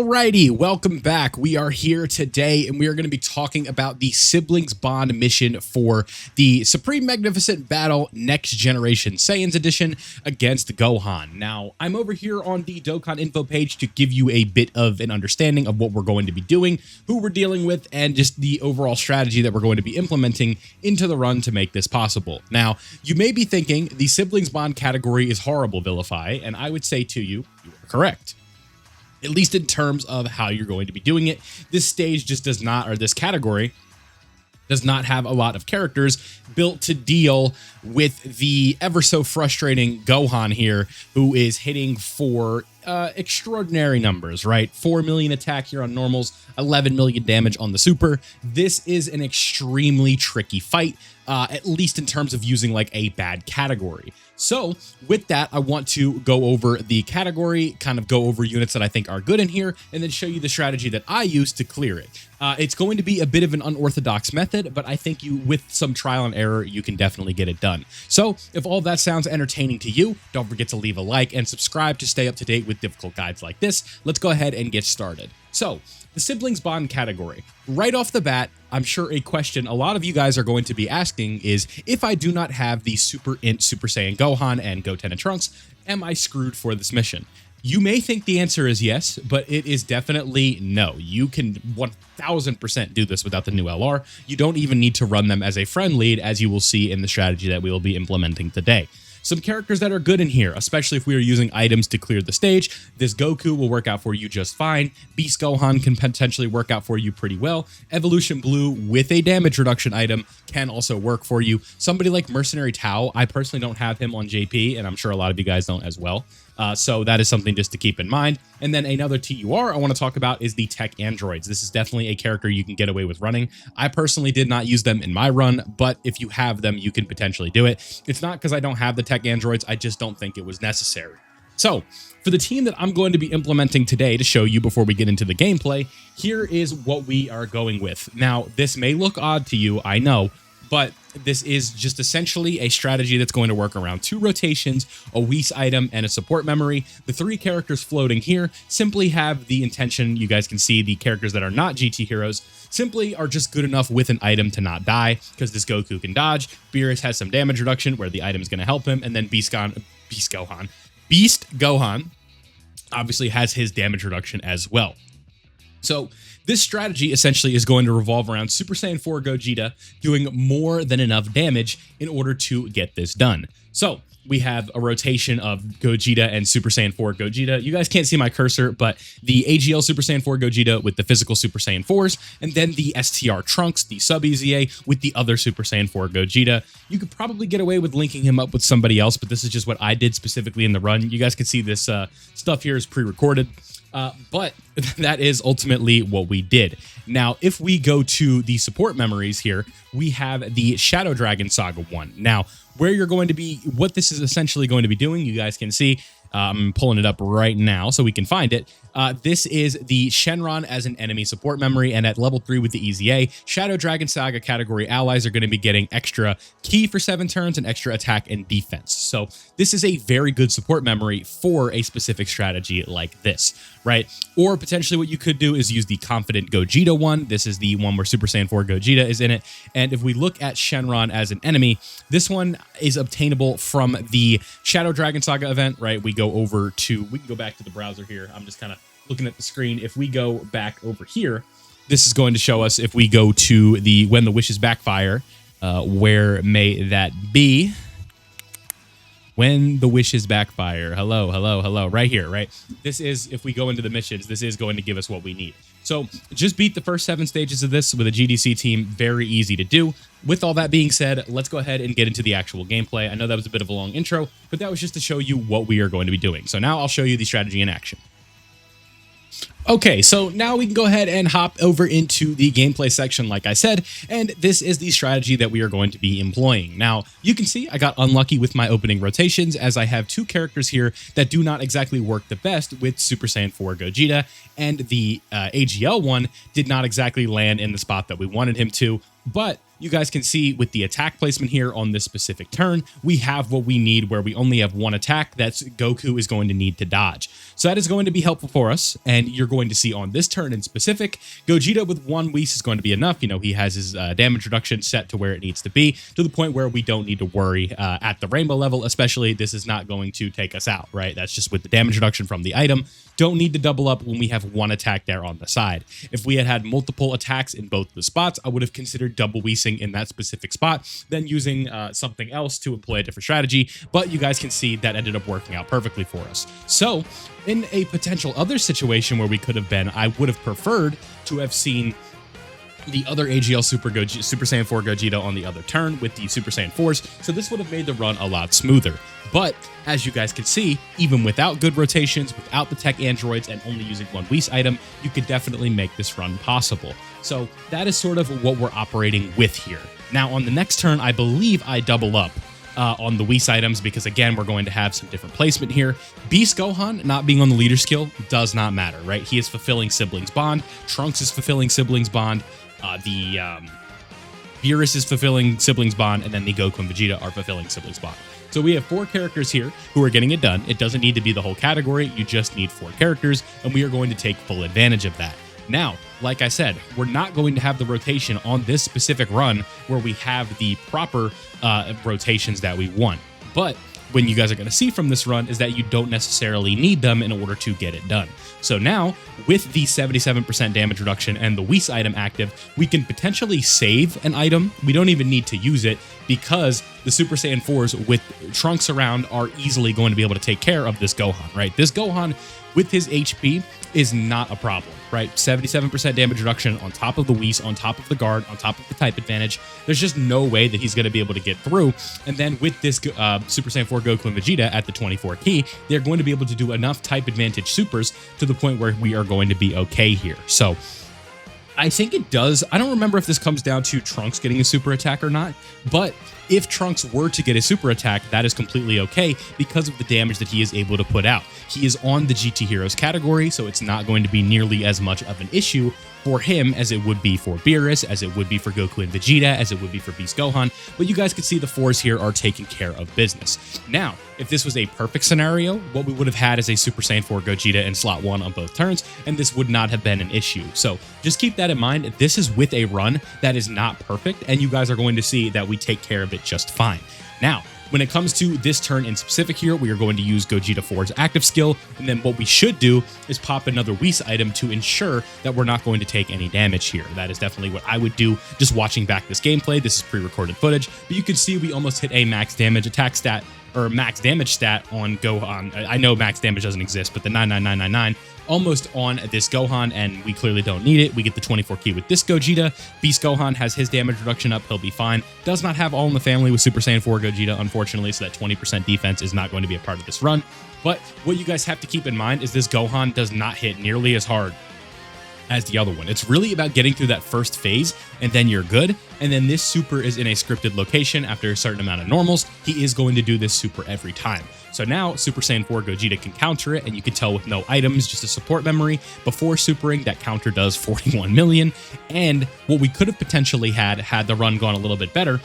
Alrighty, welcome back. We are here today and we are going to be talking about the Siblings Bond mission for the Supreme Magnificent Battle Next Generation Saiyans Edition against Gohan. Now, I'm over here on the Dokkan info page to give you a bit of an understanding of what we're going to be doing, who we're dealing with, and just the overall strategy that we're going to be implementing into the run to make this possible. Now, you may be thinking the Siblings Bond category is horrible, Vilify, and I would say to you, you are correct. At least in terms of how you're going to be doing it. This stage just does not, or this category does not have a lot of characters built to deal with the ever so frustrating Gohan here, who is hitting for extraordinary numbers, right? 4 million attack here on normals, 11 million damage on the super. This is an extremely tricky fight, at least in terms of using like a bad category. So with that, I want to go over the category, kind of go over units that I think are good in here, and then show you the strategy that I use to clear it. It's going to be a bit of an unorthodox method, but I think with some trial and error, you can definitely get it done. So if all that sounds entertaining to you, don't forget to leave a like and subscribe to stay up to date with difficult guides like this. Let's go ahead and get started. So the Siblings Bond category. Right off the bat, I'm sure a question a lot of you guys are going to be asking is, if I do not have the Super Int Super Saiyan Gohan and Goten and Trunks, am I screwed for this mission? You may think the answer is yes, but it is definitely no. You can 1000% do this without the new LR. You don't even need to run them as a friend lead, as you will see in the strategy that we will be implementing today. Some characters that are good in here, especially if we are using items to clear the stage. This Goku will work out for you just fine. Beast Gohan can potentially work out for you pretty well. Evolution Blue with a damage reduction item can also work for you. Somebody like Mercenary Tao, I personally don't have him on JP, and I'm sure a lot of you guys don't as well. So that is something just to keep in mind. And then another TUR I want to talk about is the Tech Androids. This is definitely a character you can get away with running. I personally did not use them in my run, but if you have them, you can potentially do it. It's not because I don't have the Tech Androids, I just don't think it was necessary. So for the team that I'm going to be implementing today to show you before we get into the gameplay, here is what we are going with. Now, this may look odd to you, I know, but this is just essentially a strategy that's going to work around 2 rotations, a Whis item, and a support memory. The 3 characters floating here simply have the intention, you guys can see the characters that are not GT heroes, simply are just good enough with an item to not die, because this Goku can dodge. Beerus has some damage reduction where the item is going to help him, and then Beast Gohan obviously has his damage reduction as well. So this strategy essentially is going to revolve around Super Saiyan 4 Gogeta doing more than enough damage in order to get this done. So we have a rotation of Gogeta and Super Saiyan 4 Gogeta. You guys can't see my cursor, but the AGL Super Saiyan 4 Gogeta with the physical Super Saiyan 4s, and then the STR Trunks, the sub-EZA, with the other Super Saiyan 4 Gogeta. You could probably get away with linking him up with somebody else, but this is just what I did specifically in the run. You guys can see this stuff here is pre-recorded. But that is ultimately what we did. Now, if we go to the support memories here, we have the Shadow Dragon Saga 1. Now, where you're going to be, what this is essentially going to be doing, you guys can see, I'm pulling it up right now so we can find it. This is the Shenron as an enemy support memory, and at level 3 with the EZA, Shadow Dragon Saga category allies are going to be getting extra ki for 7 turns and extra attack and defense. So this is a very good support memory for a specific strategy like this, right? Or potentially what you could do is use the Confident Gogeta one. This is the one where Super Saiyan 4 Gogeta is in it. And if we look at Shenron as an enemy, this one is obtainable from the Shadow Dragon Saga event, right? We can go back to the browser here. I'm just kind of looking at the screen. If we go back over here, this is going to show us if we go to the When the Wishes Backfire, where may that be? When the Wishes Backfire. Hello. Right here, right? This is, if we go into the missions, this is going to give us what we need. So just beat the first 7 stages of this with a GDC team. Very easy to do. With all that being said, let's go ahead and get into the actual gameplay. I know that was a bit of a long intro, but that was just to show you what we are going to be doing. So now I'll show you the strategy in action. Okay, so now we can go ahead and hop over into the gameplay section, like I said, and this is the strategy that we are going to be employing. Now, you can see I got unlucky with my opening rotations, as I have 2 characters here that do not exactly work the best with Super Saiyan 4 Gogeta, and the AGL one did not exactly land in the spot that we wanted him to, but you guys can see with the attack placement here on this specific turn, we have what we need where we only have one attack that's Goku is going to need to dodge. So that is going to be helpful for us, and you're going to see on this turn in specific, Gogeta with one Whis is going to be enough. You know, he has his damage reduction set to where it needs to be, to the point where we don't need to worry at the rainbow level, especially this is not going to take us out, right? That's just with the damage reduction from the item. Don't need to double up when we have one attack there on the side. If we had had multiple attacks in both the spots, I would have considered double Whising in that specific spot, then using something else to employ a different strategy, but you guys can see that ended up working out perfectly for us. So in a potential other situation where we could have been, I would have preferred to have seen the other AGL Super Saiyan 4 Gogeta on the other turn with the Super Saiyan 4s, so this would have made the run a lot smoother. But as you guys can see, even without good rotations, without the tech androids, and only using one Whis item, you could definitely make this run possible. So that is sort of what we're operating with here. Now on the next turn, I believe I double up on the Whis items because, again, we're going to have some different placement here. Beast Gohan not being on the leader skill does not matter, right? He is fulfilling Siblings Bond. Trunks is fulfilling Siblings Bond. Beerus is fulfilling Siblings Bond, and then the Goku and Vegeta are fulfilling Siblings Bond. So we have 4 characters here who are getting it done. It doesn't need to be the whole category. You just need 4 characters, and we are going to take full advantage of that. Now, like I said, we're not going to have the rotation on this specific run where we have the proper rotations that we want. But what you guys are going to see from this run is that you don't necessarily need them in order to get it done. So now, with the 77% damage reduction and the Whis item active, we can potentially save an item. We don't even need to use it because the Super Saiyan 4s with Trunks around are easily going to be able to take care of this Gohan, right? This Gohan with his HP is not a problem, right? 77% damage reduction on top of the Whis, on top of the guard, on top of the type advantage. There's just no way that he's going to be able to get through. And then with this Super Saiyan 4 Goku and Vegeta at the 24 key, they're going to be able to do enough type advantage supers to the point where we are going to be okay here. So I think it does. I don't remember if this comes down to Trunks getting a super attack or not, but if Trunks were to get a super attack, that is completely okay because of the damage that he is able to put out. He is on the GT Heroes category, so it's not going to be nearly as much of an issue for him as it would be for Beerus, as it would be for Goku and Vegeta, as it would be for Beast Gohan. But you guys can see the 4s here are taking care of business. Now, if this was a perfect scenario, what we would have had is a Super Saiyan 4 Gogeta in slot 1 on both turns, and this would not have been an issue. So just keep that in mind. This is with a run that is not perfect, and you guys are going to see that we take care of it just fine. Now, when it comes to this turn in specific here, we are going to use Gogeta 4's active skill, and then what we should do is pop another Whis item to ensure that we're not going to take any damage here. That is definitely what I would do just watching back this gameplay. This is pre-recorded footage, but you can see we almost hit a max damage attack stat, or max damage stat on Gohan. I know max damage doesn't exist, but the 99999 almost on this Gohan, and we clearly don't need it. We get the 24 key with this Gogeta. Beast Gohan has his damage reduction up. He'll be fine. Does not have All in the Family with Super Saiyan 4 Gogeta, unfortunately, so that 20% defense is not going to be a part of this run. But what you guys have to keep in mind is this Gohan does not hit nearly as hard as the other one. It's really about getting through that first phase, and then you're good. And then this super is in a scripted location after a certain amount of normals. He is going to do this super every time. So now Super Saiyan 4 Gogeta can counter it, and you can tell with no items, just a support memory. Before supering, that counter does 41 million. And what we could have potentially had the run gone a little bit better,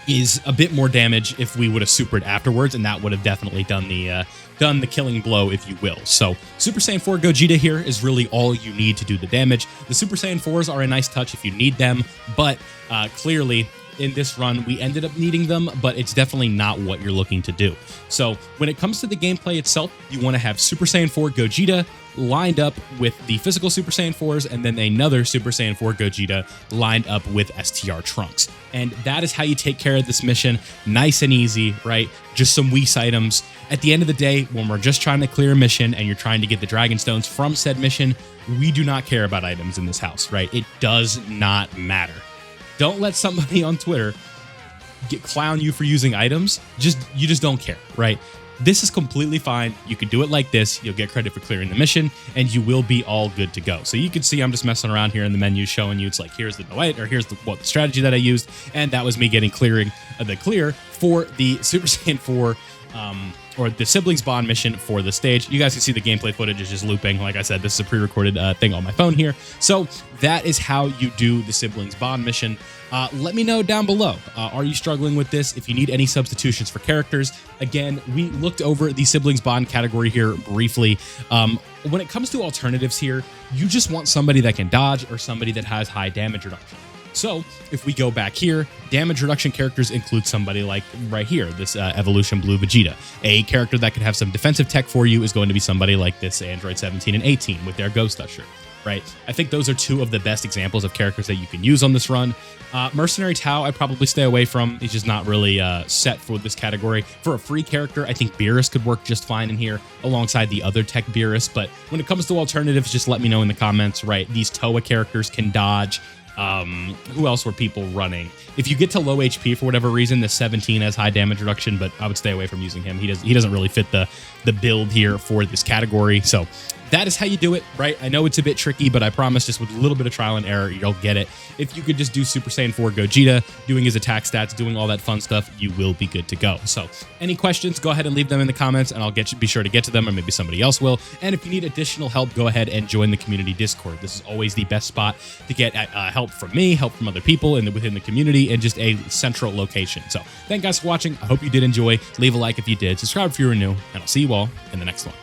is a bit more damage if we would have supered afterwards, and that would have definitely done the killing blow, if you will. So Super Saiyan 4 Gogeta here is really all you need to do the damage. The Super Saiyan 4s are a nice touch if you need them, but clearly in this run we ended up needing them, but it's definitely not what you're looking to do. So when it comes to the gameplay itself, you want to have Super Saiyan 4 Gogeta lined up with the physical Super Saiyan 4s, and then another Super Saiyan 4 Gogeta lined up with STR Trunks. And that is how you take care of this mission. Nice and easy, right? Just some Whis items. At the end of the day, when we're just trying to clear a mission and you're trying to get the Dragon Stones from said mission, we do not care about items in this house, right? It does not matter. Don't let somebody on Twitter clown you for using items. You just don't care, right? This is completely fine. You can do it like this. You'll get credit for clearing the mission, and you will be all good to go. So you can see I'm just messing around here in the menu, showing you it's like, here's the delay, or here's the strategy that I used, and that was me getting the clear for the Super Saiyan 4 or the siblings bond mission for the stage. You guys can see the gameplay footage is just looping. Like I said, this is a pre-recorded thing on my phone here. So that is how you do the siblings bond mission. Let me know down below. Are you struggling with this? If you need any substitutions for characters, again, we looked over the siblings bond category here briefly. When it comes to alternatives here, you just want somebody that can dodge or somebody that has high damage reduction. So if we go back here, damage reduction characters include somebody like right here, this Evolution Blue Vegeta. A character that could have some defensive tech for you is going to be somebody like this Android 17 and 18 with their Ghost Usher, right? I think those are two of the best examples of characters that you can use on this run. Mercenary Tao, I'd probably stay away from. He's just not really set for this category. For a free character, I think Beerus could work just fine in here alongside the other tech Beerus. But when it comes to alternatives, just let me know in the comments, right? These Toa characters can dodge. Who else were people running? If you get to low HP for whatever reason, the 17 has high damage reduction, but I would stay away from using him. He doesn't really fit the build here for this category. So that is how you do it, right? I know it's a bit tricky, but I promise just with a little bit of trial and error, you'll get it. If you could just do Super Saiyan 4 Gogeta, doing his attack stats, doing all that fun stuff, you will be good to go. So any questions, go ahead and leave them in the comments and I'll be sure to get to them, or maybe somebody else will. And if you need additional help, go ahead and join the community Discord. This is always the best spot to get help from me, help from other people within the community, and just a central location. So thank you guys for watching. I hope you did enjoy. Leave a like if you did. Subscribe if you were new, and I'll see you all in the next one.